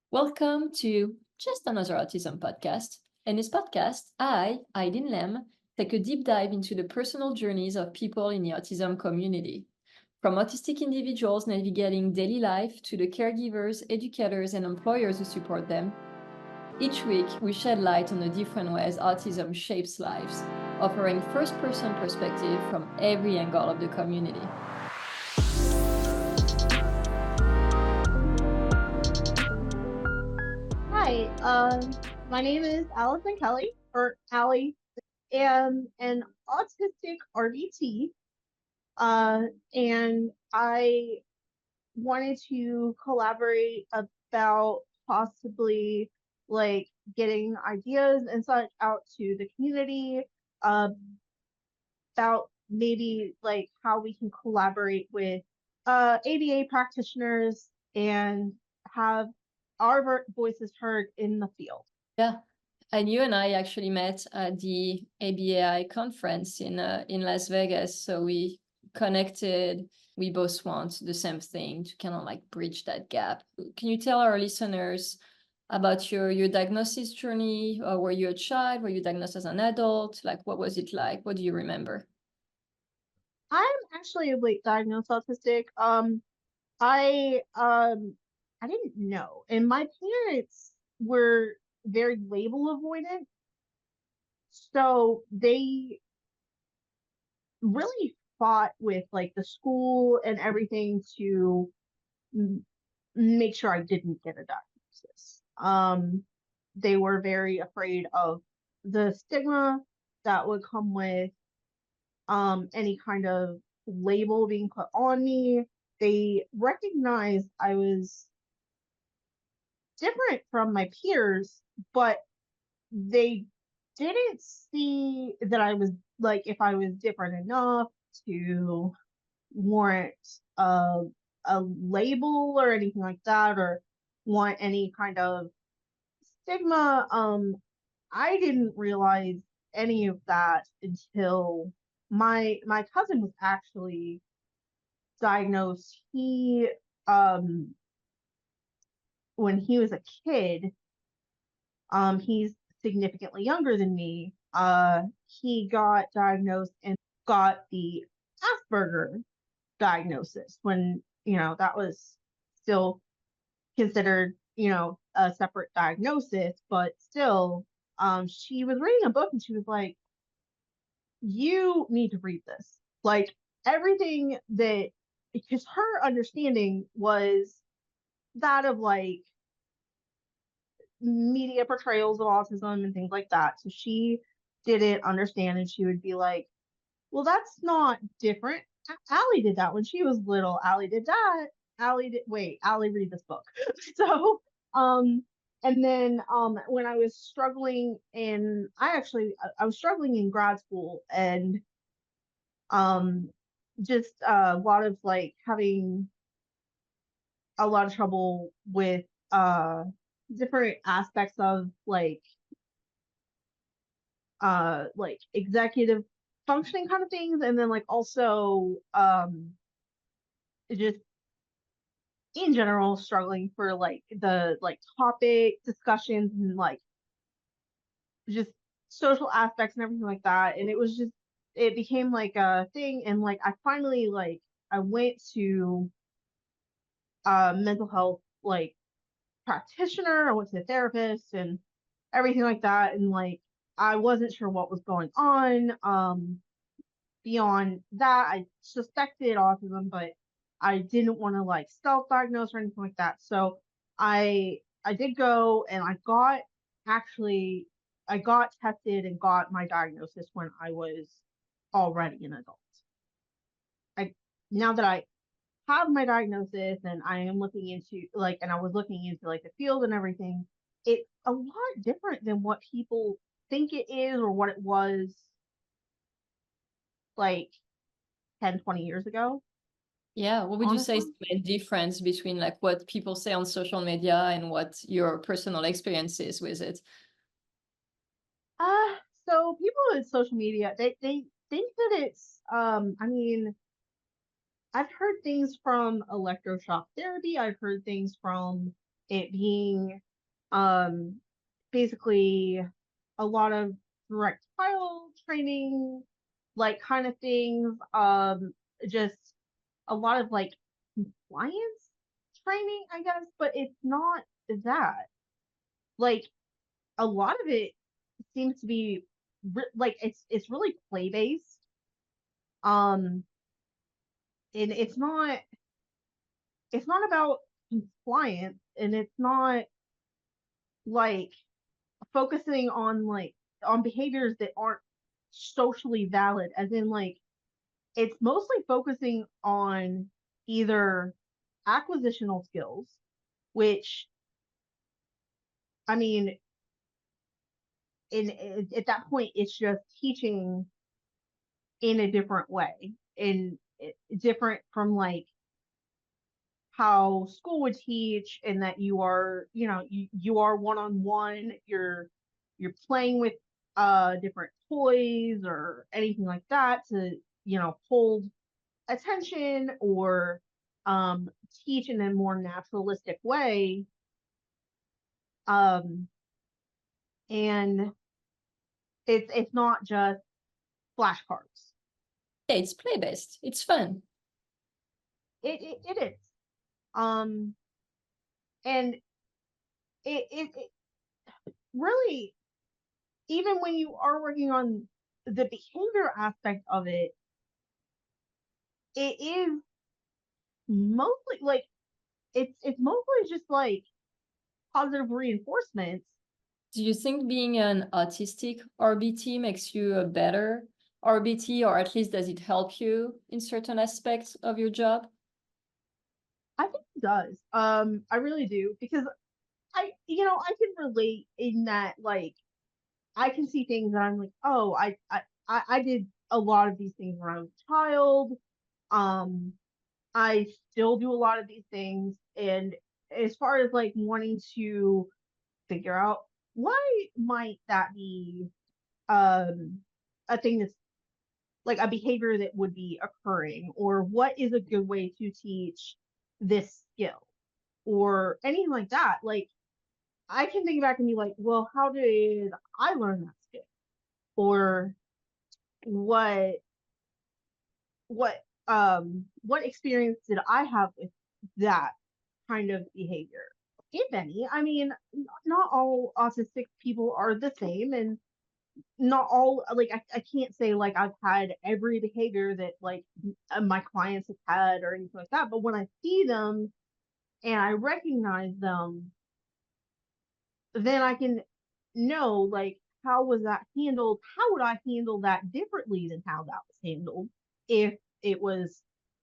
Welcome to Just Another Autism Podcast. In this podcast, I, Eileen Lamb, take a deep dive into the personal journeys of people in the autism community. From autistic individuals navigating daily life to the caregivers, educators, and employers who support them, each week we shed light on the different ways autism shapes lives, offering first person perspective from every angle of the community. Hi, my name is Allison Kelly, or Allie, am an autistic RBT, and I wanted to collaborate about possibly like getting ideas and such out to the community, uh, about maybe like how we can collaborate with ABA practitioners and have our voices heard in the field. Yeah. And you and I actually met at the ABAI conference in Las Vegas. So we connected. We both want the same thing to kind of like bridge that gap. Can you tell our listeners about your diagnosis journey? Or were you a child? Were you diagnosed as an adult? Like, what was it like? What do you remember? I'm actually a late diagnosed autistic. I didn't know, and my parents were very label avoidant, so they really fought with like the school and everything to m- make sure I didn't get a diagnosis. They were very afraid of the stigma that would come with any kind of label being put on me. They recognized I was different from my peers, but they didn't see that I was like if I was different enough to warrant a a label or anything like that or want any kind of stigma. I didn't realize any of that until my cousin was actually diagnosed. He when he was a kid, he's significantly younger than me. He got diagnosed and got the Asperger diagnosis when, that was still considered, a separate diagnosis, but still, she was reading a book and she was like, you need to read this. Like everything that, because her understanding was that of like media portrayals of autism and things like that. So she didn't understand and she would be like, well, that's not different. Allie did that when she was little. Allie did that. Allie, read this book. So, um, and then when I was struggling I was struggling in grad school and um, just a lot of like having a lot of trouble with uh different aspects of like executive functioning kind of things and then like also just in general struggling for like the like topic discussions and like just social aspects and everything like that and it became like a thing and like I finally like I went to mental health like practitioner. I went to a therapist and everything like that. And like, I wasn't sure what was going on. Beyond that, I suspected autism, but I didn't want to like self-diagnose or anything like that. So I did go and actually I got tested and got my diagnosis when I was already an adult. I Now that I have my diagnosis and I am looking into like and I was looking into like the field and everything, it's a lot different than what people think it is or what it was like 10, 20 years ago, Yeah. What would you say is honestly. the main difference between like what people say on social media and what your personal experience is with it? Uh so people with social media, they think that it's I mean, I've heard things from electroshock therapy, I've heard things from it being basically a lot of direct file training, like kind of things, just a lot of like compliance training, I guess, but it's not that. Like a lot of it seems to be like it's really play based. Um, and it's not about compliance, and it's not like focusing on on behaviors that aren't socially valid, as in like it's mostly focusing on either acquisitional skills, which I mean, at that point, it's just teaching in a different way, and different from like how school would teach, and that you are, you are one on one, you're playing with different toys or anything like that to, hold attention, or teach in a more naturalistic way. Um and it's not just flashcards. Yeah, it's play-based. It's fun. It is. Um and it really, even when you are working on the behavior aspect of it, it is mostly like it's mostly just like positive reinforcements. Do you think being an autistic RBT makes you a better RBT, or at least does it help you in certain aspects of your job? I think it does. I really do, because I can relate in that, like, I can see things that I'm like, oh, I did a lot of these things when I was a child. Um, I still do a lot of these things, and as far as like wanting to figure out why might that be um a thing that's like a behavior that would be occurring, or what is a good way to teach this skill, or anything like that. Like I can think back and be like, well, how did I learn that skill? Or what what experience did I have with that kind of behavior? If any. I mean, not all autistic people are the same, and not all, like, I can't say like I've had every behavior that like my clients have had or anything like that, but when I see them and I recognize them, then I can know, like, how was that handled? How would I handle that differently than how that was handled if it was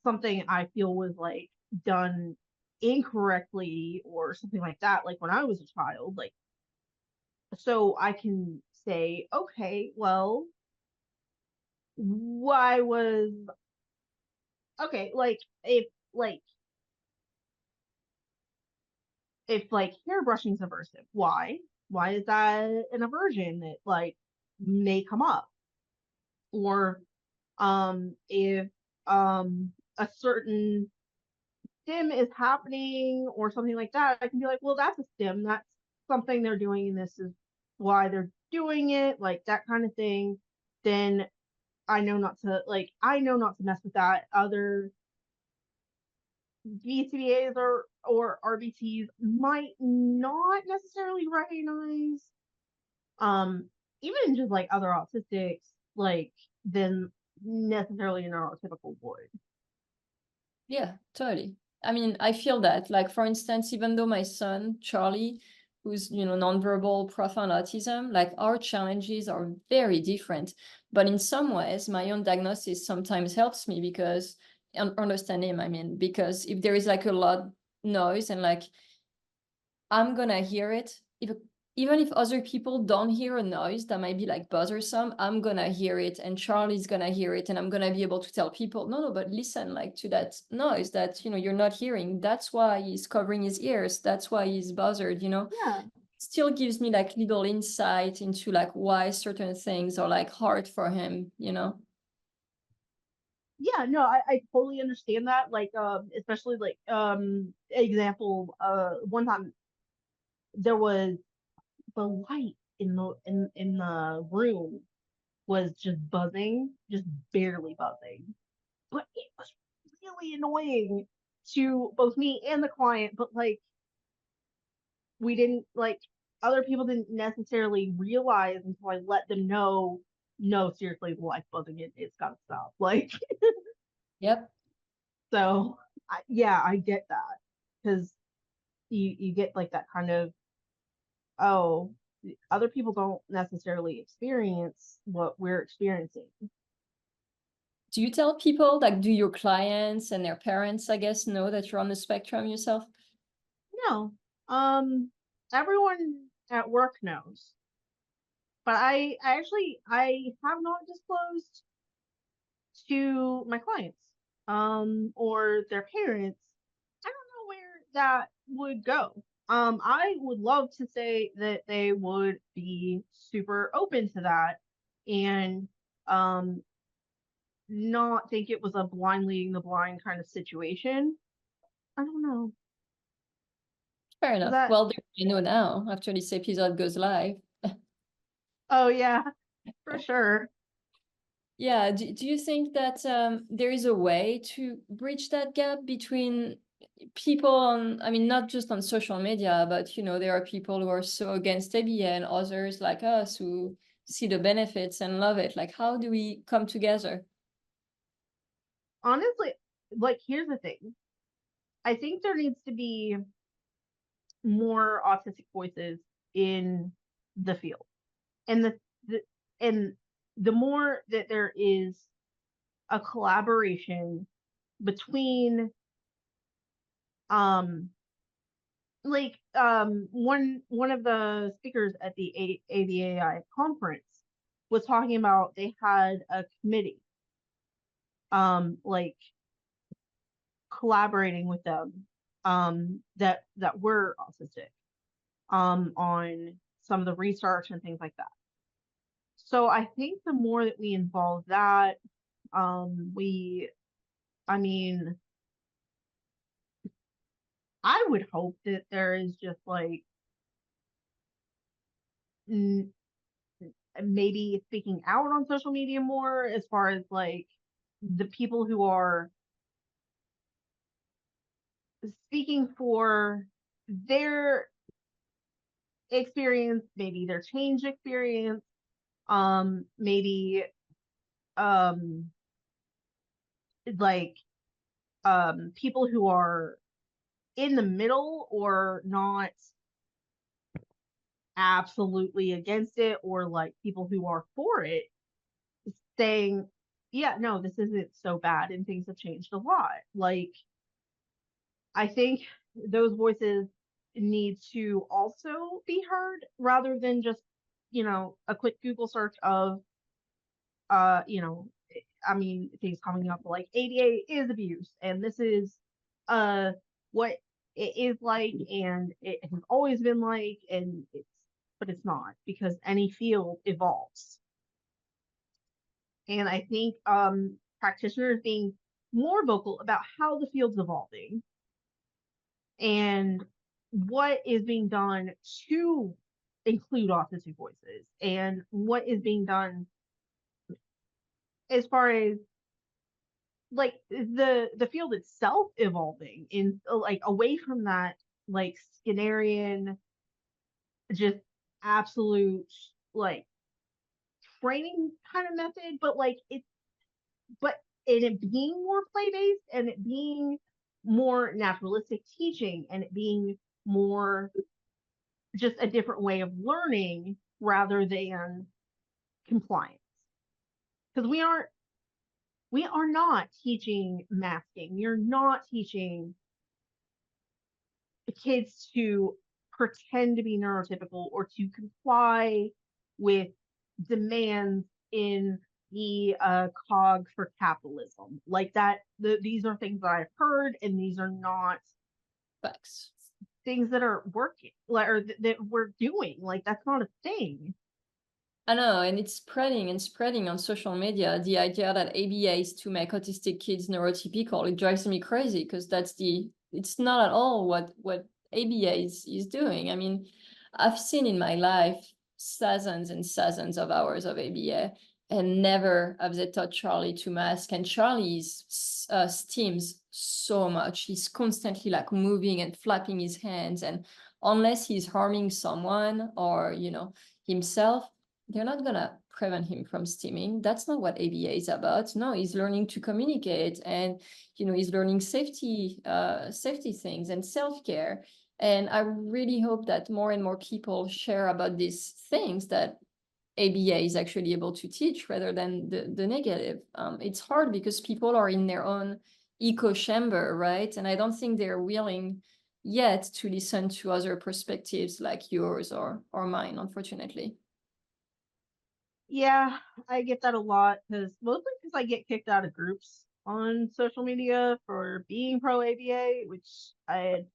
something I feel was like done incorrectly or something like that, like when I was a child, like, so I can say, okay, well, why was okay, like if like hair brushing is aversive, why is that an aversion that like may come up? Or if a certain stim is happening or something like that, I can be like, well, that's a stim, that's something they're doing, and this is why they're doing it, like that kind of thing. Then I know not to mess with that. Other BCBAs or RBTs might not necessarily recognize, um even just like other autistics, like, than necessarily a neurotypical would. Yeah, totally. I mean, I feel that, like, for instance, even though my son, Charlie, who's, nonverbal profound autism, like our challenges are very different. But in some ways, my own diagnosis sometimes helps me because understand him, I mean, because if there is like a lot noise and like I'm gonna hear it. Even if other people don't hear a noise that might be like bothersome, I'm gonna hear it, and Charlie's gonna hear it, and I'm gonna be able to tell people, no, no, but listen, like, to that noise that you're not hearing. That's why he's covering his ears. That's why he's bothered. Yeah, Still gives me like little insight into like why certain things are like hard for him. yeah, no, I totally understand that. Like, especially like, example, one time. there was the light in the room was just buzzing, just barely buzzing. But it was really annoying to both me and the client, but like we didn't like other people didn't necessarily realize until I let them know, no, seriously, the light's buzzing, it's gotta stop. Like Yep. so yeah, I get that. Because you get like that kind of, oh, other people don't necessarily experience what we're experiencing. Do you tell people, like, do your clients and their parents, I guess, know that you're on the spectrum yourself? No, everyone at work knows, but I have not disclosed to my clients, or their parents. I don't know where that would go. I would love to say that they would be super open to that and um not think it was a blind leading the blind kind of situation. I don't know. Fair Is enough. that, Well, they know now after this episode goes live. oh yeah, for sure. Yeah, do you think that there is a way to bridge that gap between people on, I mean, not just on social media, but there are people who are so against ABA and others like us who see the benefits and love it. Like, how do we come together? Honestly, like here's the thing. I think there needs to be more autistic voices in the field. And the and the more that there is a collaboration between um one of the speakers at the ABAI conference was talking about they had a committee like collaborating with them that were autistic on some of the research and things like that. So I think the more that we involve that, we, I mean, I would hope that there is just like maybe speaking out on social media more as far as like the people who are speaking for their experience, maybe their change experience, maybe um like people who are in the middle or not absolutely against it, or like people who are for it saying, yeah, no, this isn't so bad and things have changed a lot. Like I think those voices need to also be heard rather than just, a quick Google search of, uh, you know, I mean, things coming up like ADA is abuse and this is uh what it is like and it has always been like, and but it's not, because any field evolves. And I think practitioners being more vocal about how the field's evolving and what is being done to include autistic voices and what is being done as far as like the field itself evolving in like away from that like Skinnerian just absolute like training kind of method, but like it's but it being more play based and it being more naturalistic teaching and it being more just a different way of learning rather than compliance. Because we are not teaching masking. You're not teaching kids to pretend to be neurotypical or to comply with demands in the cog for capitalism. Like that, these are things that I've heard, and these are not Facts. things that are working, like, or that we're doing. Like that's not a thing. I know, and it's spreading and spreading on social media. The idea that ABA is to make autistic kids neurotypical, it drives me crazy because it's not at all what ABA is doing. I mean, I've seen in my life thousands and thousands of hours of ABA, and never have they taught Charlie to mask. And Charlie steams so much. He's constantly like moving and flapping his hands. And unless he's harming someone or, himself, they're not gonna prevent him from steaming. That's not what ABA is about. No, he's learning to communicate, and he's learning safety things and self-care. And I really hope that more and more people share about these things that ABA is actually able to teach rather than the negative. It's hard because people are in their own echo chamber, right? And I don't think they're willing yet to listen to other perspectives like yours or mine, unfortunately. Yeah, I get that a lot mostly because I get kicked out of groups on social media for being pro ABA, which I had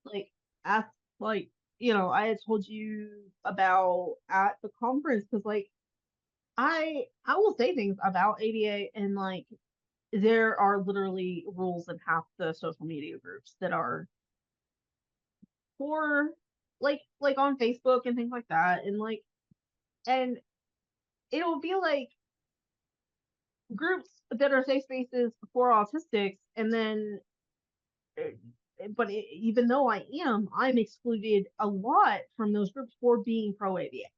like asked, like, I had told you about at the conference, because like I will say things about ABA, and like there are literally rules in half the social media groups that are for like on Facebook and things like that, and it'll be like groups that are safe spaces for autistics, and then even though I'm excluded a lot from those groups for being pro ABA.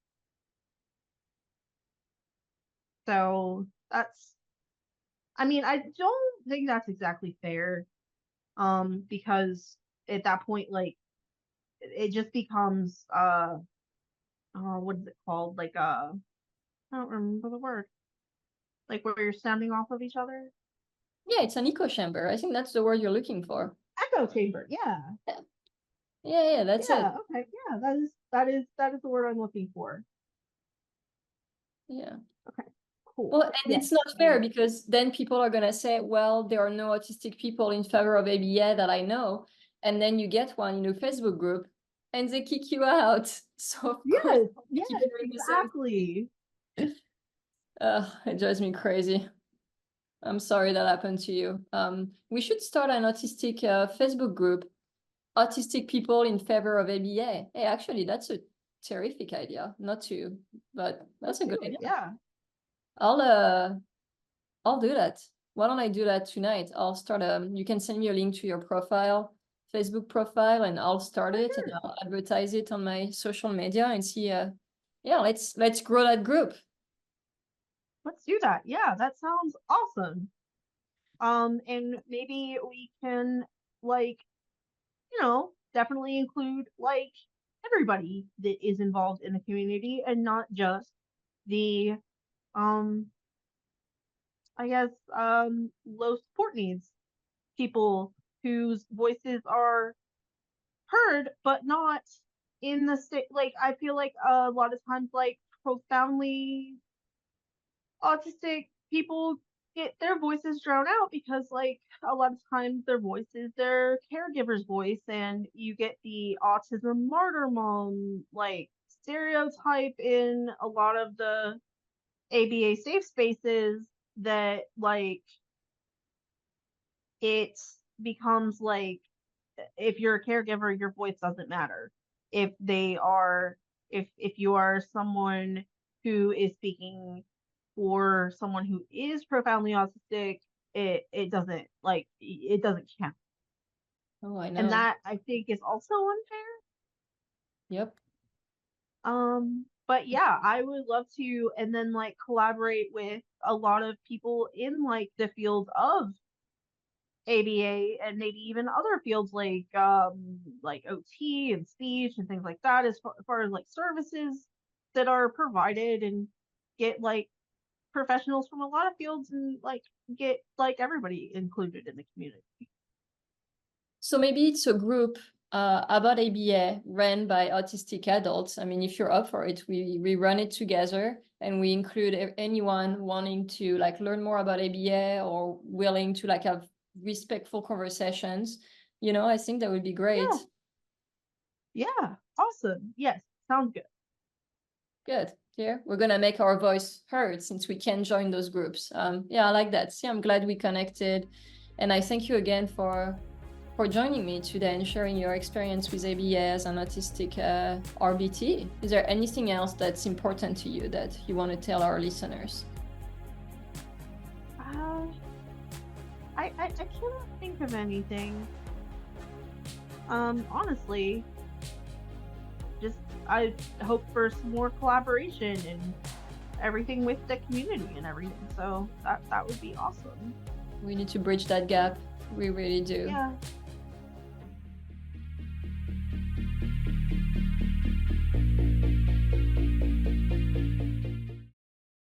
So I mean, I don't think that's exactly fair, because at that point, like, it just becomes what is it called, like, I don't remember the word, like where you're standing off of each other. Yeah, it's an echo chamber. I think that's the word you're looking for. Echo chamber. Yeah. Yeah, that's it. Okay. Yeah, that is the word I'm looking for. Yeah. Okay. Cool. Well, and Yes. it's not fair because then people are gonna say, well, there are no autistic people in favor of ABA that I know. And then you get one in a Facebook group and they kick you out. So of course, Yes, keep doing exactly. it drives me crazy. I'm sorry that happened to you. We should start an autistic Facebook group, autistic people in favor of ABA. Hey, actually, that's a terrific idea. Not to, but that's a good idea. Yeah. I'll do that. Why don't I do that tonight? I'll start you can send me a link to your profile, Facebook profile, and I'll start it and I'll advertise it on my social media and see yeah, let's grow that group. Let's do that. Yeah, that sounds awesome. And maybe we can, like, definitely include like everybody that is involved in the community, and not just the um I guess low support needs people whose voices are heard but not in the state. Like, I feel like a lot of times, like, profoundly autistic people get their voices drowned out because, like, a lot of times their voice is their caregiver's voice, and you get the autism martyr mom, like, stereotype in a lot of the ABA safe spaces, that like it becomes like, if you're a caregiver, your voice doesn't matter. If they are, if you are someone who is speaking for someone who is profoundly autistic, it doesn't, like, it doesn't count. Oh, I know. And that, I think, is also unfair. Yep. But yeah, I would love to, and then like collaborate with a lot of people in like the field of ABA, and maybe even other fields like OT and speech and things like that, as far as like services that are provided, and get like professionals from a lot of fields, and like get like everybody included in the community. So maybe it's a group about ABA ran by autistic adults. I mean, if you're up for it, we run it together and we include anyone wanting to like learn more about ABA or willing to like have respectful conversations. I think that would be great. Yeah, awesome. Yes, sounds good. Good. Yeah, we're gonna make our voice heard since we can join those groups. Yeah, I like that. See, I'm glad we connected, and I thank you again for for joining me today and sharing your experience with ABA as an autistic RBT. Is there anything else that's important to you that you want to tell our listeners? I cannot think of anything. Honestly, just I hope for some more collaboration and everything with the community and everything. So that would be awesome. We need to bridge that gap. We really do. Yeah.